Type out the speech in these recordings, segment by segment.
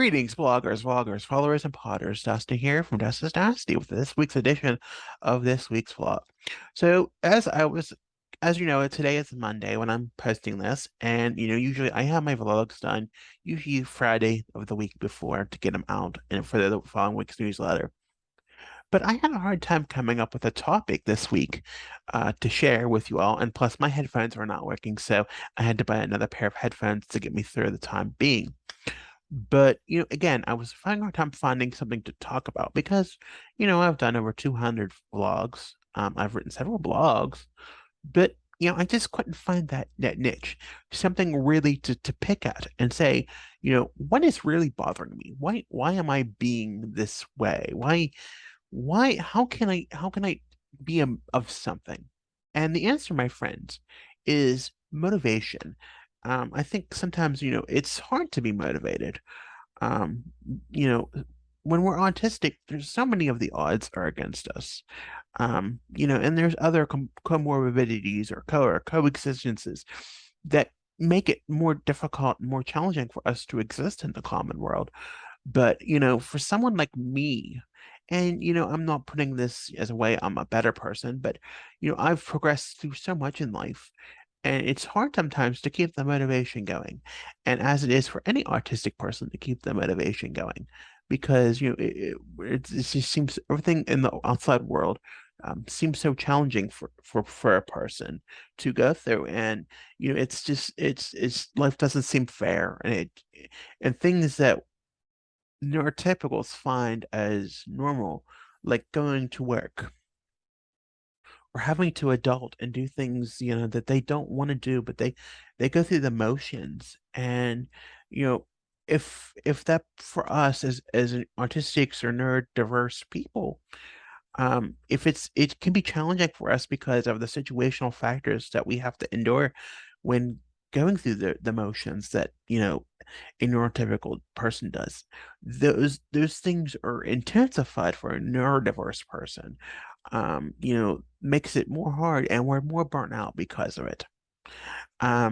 Greetings, bloggers, vloggers, followers, and potters. Dustin here from Dustin's Dynasty with this week's edition of this week's vlog. So, as you know, today is Monday when I'm posting this, and usually I have my vlogs done usually Friday of the week before to get them out and for the following week's newsletter. But I had a hard time coming up with a topic this week to share with you all, and plus my headphones were not working, so I had to buy another pair of headphones to get me through the time being. But, again, I was finding a hard time finding something to talk about because, I've done over 200 vlogs. I've written several blogs, but, I just couldn't find that niche, something really to pick at and say, what is really bothering me? Why am I being this way? How can I be of something? And the answer, my friends, is motivation. I think sometimes, it's hard to be motivated. Um, you know, when we're autistic, there's so many of the odds are against us. And there's other comorbidities or coexistences that make it more difficult, more challenging for us to exist in the common world. But, for someone like me, and, I'm not putting this as a way I'm a better person, but, I've progressed through so much in life, and it's hard sometimes to keep the motivation going. And as it is for any artistic person to keep the motivation going, because, it just seems everything in the outside world seems so challenging for a person to go through. And, it's just, it's life doesn't seem fair. And things that neurotypicals find as normal, like going to work or having to adult and do things, that they don't want to do, but they go through the motions. And, you know, if that for us as an autistics or neurodiverse people, if it can be challenging for us because of the situational factors that we have to endure when going through the motions that, a neurotypical person does. Those things are intensified for a neurodiverse person. Makes it more hard and we're more burnt out because of it. I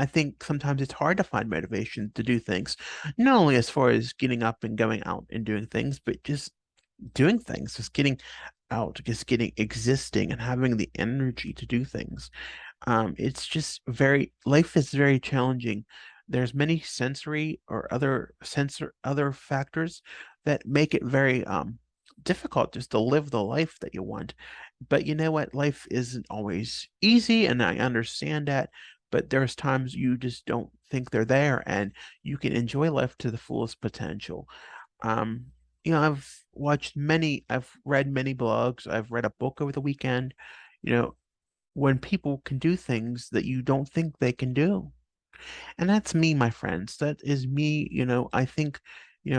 think sometimes it's hard to find motivation to do things, not only as far as getting up and going out and doing things, but just doing things, just getting out, just getting existing and having the energy to do things. It's just life is very challenging. There's many sensory or other factors that make it very difficult just to live the life that you want. But you know what? Life isn't always easy, and I understand that. But there's times you just don't think they're there, and you can enjoy life to the fullest potential. Um, I've read many blogs, I've read a book over the weekend. You know, when people can do things that you don't think they can do. And that's me, my friends. That is me. I think,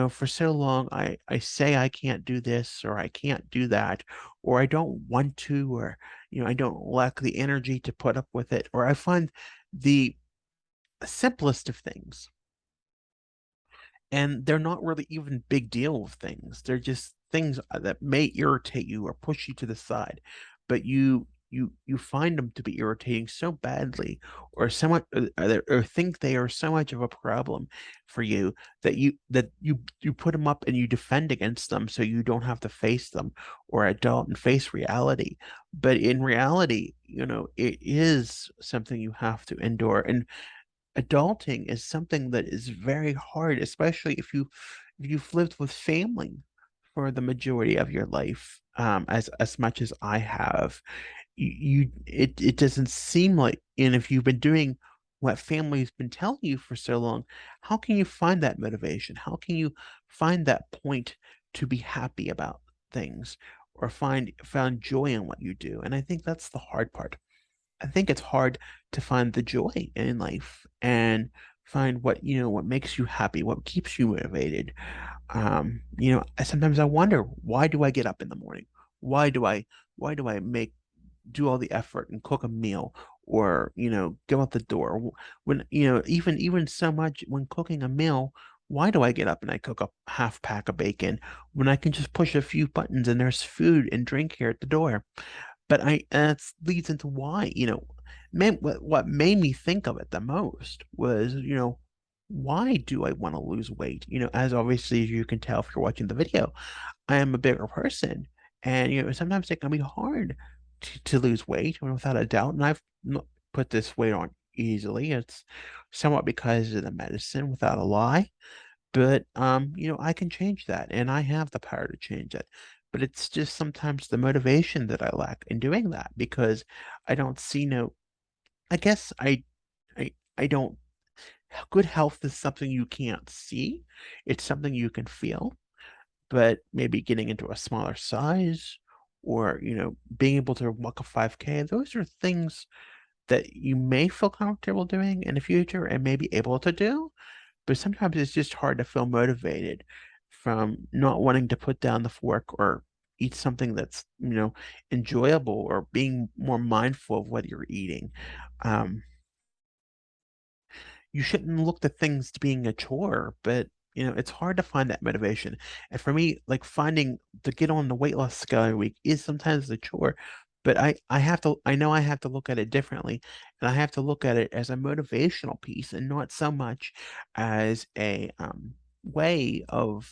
for so long I say I can't do this or I can't do that, or I don't want to, or, I don't lack the energy to put up with it, or I find the simplest of things. And they're not really even big deal of things. They're just things that may irritate you or push you to the side, but you find them to be irritating so badly, or somewhat, or think they are so much of a problem for you that you put them up and you defend against them so you don't have to face them or adult and face reality. But in reality, it is something you have to endure. And adulting is something that is very hard, especially if you've lived with family for the majority of your life, as much as I have. It doesn't seem like, and if you've been doing what family's been telling you for so long, how can you find that motivation? How can you find that point to be happy about things or find joy in what you do? And I think that's the hard part. I think it's hard to find the joy in life and find what makes you happy, what keeps you motivated. Sometimes I wonder, why do I get up in the morning? Why do I why do I do all the effort and cook a meal, or, go out the door when, even so much when cooking a meal? Why do I get up and I cook a half pack of bacon when I can just push a few buttons and there's food and drink here at the door? But that leads into why, what made me think of it the most was, why do I want to lose weight? As obviously as you can tell if you're watching the video, I am a bigger person. And, sometimes it can be hard to lose weight, without a doubt. And I've put this weight on easily. It's somewhat because of the medicine, without a lie. But, I can change that and I have the power to change it. But it's just sometimes the motivation that I lack in doing that because I don't see no, I guess I don't, good health is something you can't see. It's something you can feel, but maybe getting into a smaller size or, being able to walk a 5K, those are things that you may feel comfortable doing in the future and may be able to do, but sometimes it's just hard to feel motivated from not wanting to put down the fork or eat something that's, enjoyable, or being more mindful of what you're eating. Um, you shouldn't look to things to being a chore, but it's hard to find that motivation. And for me, like finding to get on the weight loss scale every week is sometimes a chore, but I know I have to look at it differently, and I have to look at it as a motivational piece and not so much as a way of,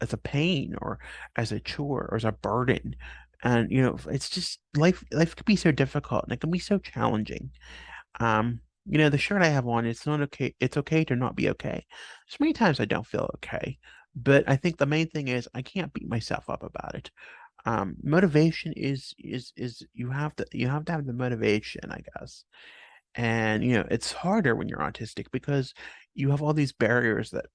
as a pain or as a chore or as a burden. And it's just life can be so difficult and it can be so challenging. The shirt I have on, it's not okay. It's okay to not be okay. So many times I don't feel okay, but I think the main thing is I can't beat myself up about it. Motivation is you have to have the motivation, I guess. And it's harder when you're autistic because you have all these barriers that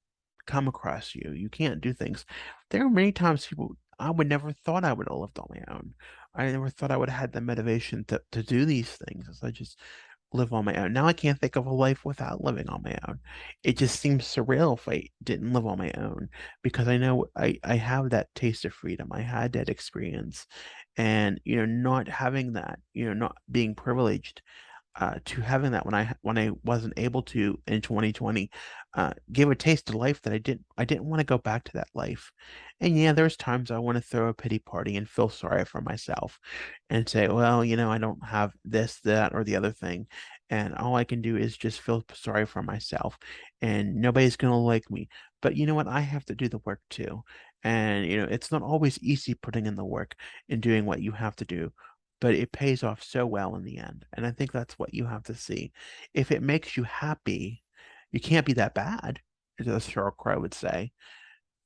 come across you. You can't do things. There are many times people I would never thought I would have lived on my own. I never thought I would have had the motivation to do these things. As I just live on my own. Now I can't think of a life without living on my own. It just seems surreal if I didn't live on my own because I know I have that taste of freedom. I had that experience. And not having that, not being privileged to having that when I wasn't able to in 2020, gave a taste of life that I didn't want to go back to that life. And yeah, there's times I want to throw a pity party and feel sorry for myself and say, well, I don't have this, that, or the other thing. And all I can do is just feel sorry for myself and nobody's gonna like me. But you know what? I have to do the work too. And it's not always easy putting in the work and doing what you have to do, but it pays off so well in the end. And I think that's what you have to see. If it makes you happy, you can't be that bad, as Sheryl Crow would say.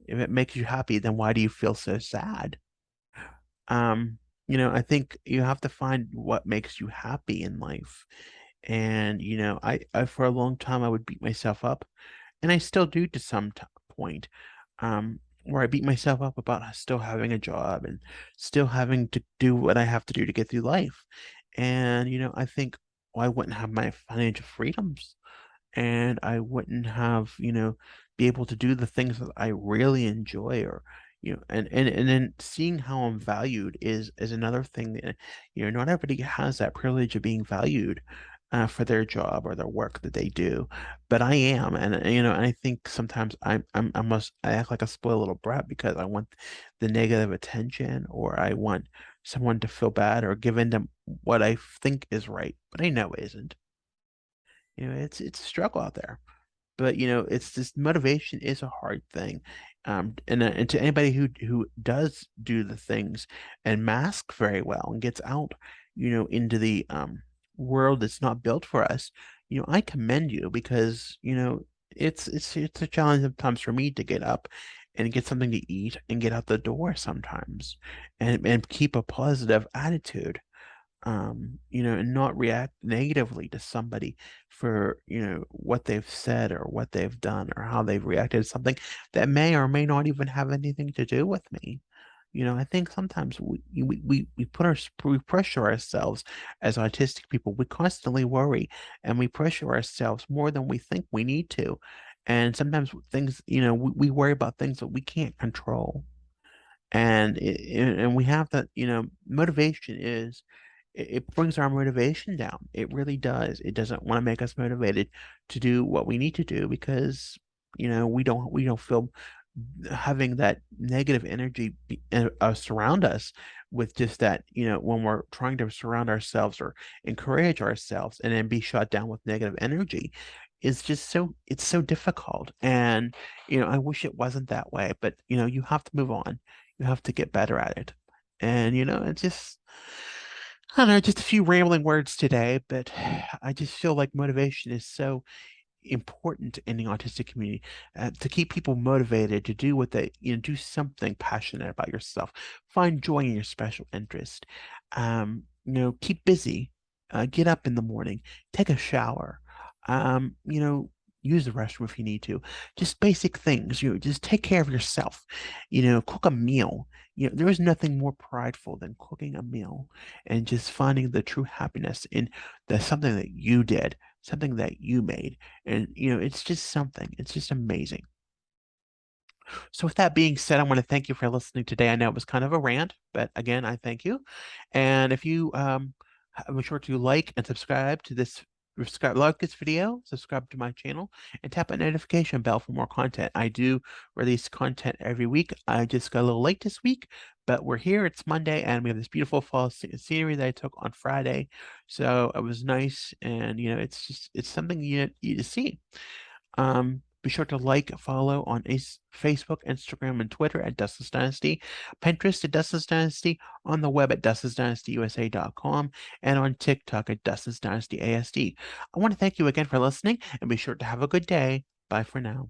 If it makes you happy, then why do you feel so sad? Um, I think you have to find what makes you happy in life. And, I for a long time I would beat myself up, and I still do to some point, where I beat myself up about still having a job and still having to do what I have to do to get through life. And, I think, well, I wouldn't have my financial freedoms, and I wouldn't have, be able to do the things that I really enjoy, or, and then seeing how I'm valued is another thing that, not everybody has that privilege of being valued for their job or their work that they do, but I am. And I think sometimes I act like a spoiled little brat because I want the negative attention, or I want someone to feel bad, or giving them what I think is right, but I know it isn't. It's a struggle out there, but it's this motivation is a hard thing. And to anybody who does do the things and mask very well and gets out, into the world that's not built for us, I commend you because it's a challenge sometimes for me to get up and get something to eat and get out the door sometimes, and keep a positive attitude, and not react negatively to somebody for, what they've said or what they've done or how they've reacted to something that may or may not even have anything to do with me. I think sometimes we pressure ourselves as autistic people. We constantly worry and we pressure ourselves more than we think we need to. And sometimes things, we worry about things that we can't control. And we have that, motivation it brings our motivation down. It really does. It doesn't want to make us motivated to do what we need to do because, we don't feel having that negative energy surround us with just that, when we're trying to surround ourselves or encourage ourselves and then be shot down with negative energy. is just it's so difficult. And, I wish it wasn't that way, but, you have to move on. You have to get better at it. And, it's just, I don't know, just a few rambling words today, but I just feel like motivation is so important in the autistic community, to keep people motivated to do what do something passionate about yourself, find joy in your special interest, keep busy, get up in the morning, take a shower, use the restroom if you need to, just basic things, just take care of yourself, cook a meal. There is nothing more prideful than cooking a meal and just finding the true happiness in something that you did, something that you made. And, it's just something. It's just amazing. So with that being said, I want to thank you for listening today. I know it was kind of a rant, but again, I thank you. And if you make sure to like and subscribe to this like this video, subscribe to my channel, and tap that notification bell for more content. I do release content every week. I just got a little late this week, but we're here. It's Monday, and we have this beautiful fall scenery that I took on Friday. So it was nice, and it's something you to see. Be sure to like, follow on Facebook, Instagram, and Twitter at Dustin's Dynasty, Pinterest at Dustin's Dynasty, on the web at DustinsDynastyUSA.com, and on TikTok at Dustin's Dynasty ASD. I want to thank you again for listening, and be sure to have a good day. Bye for now.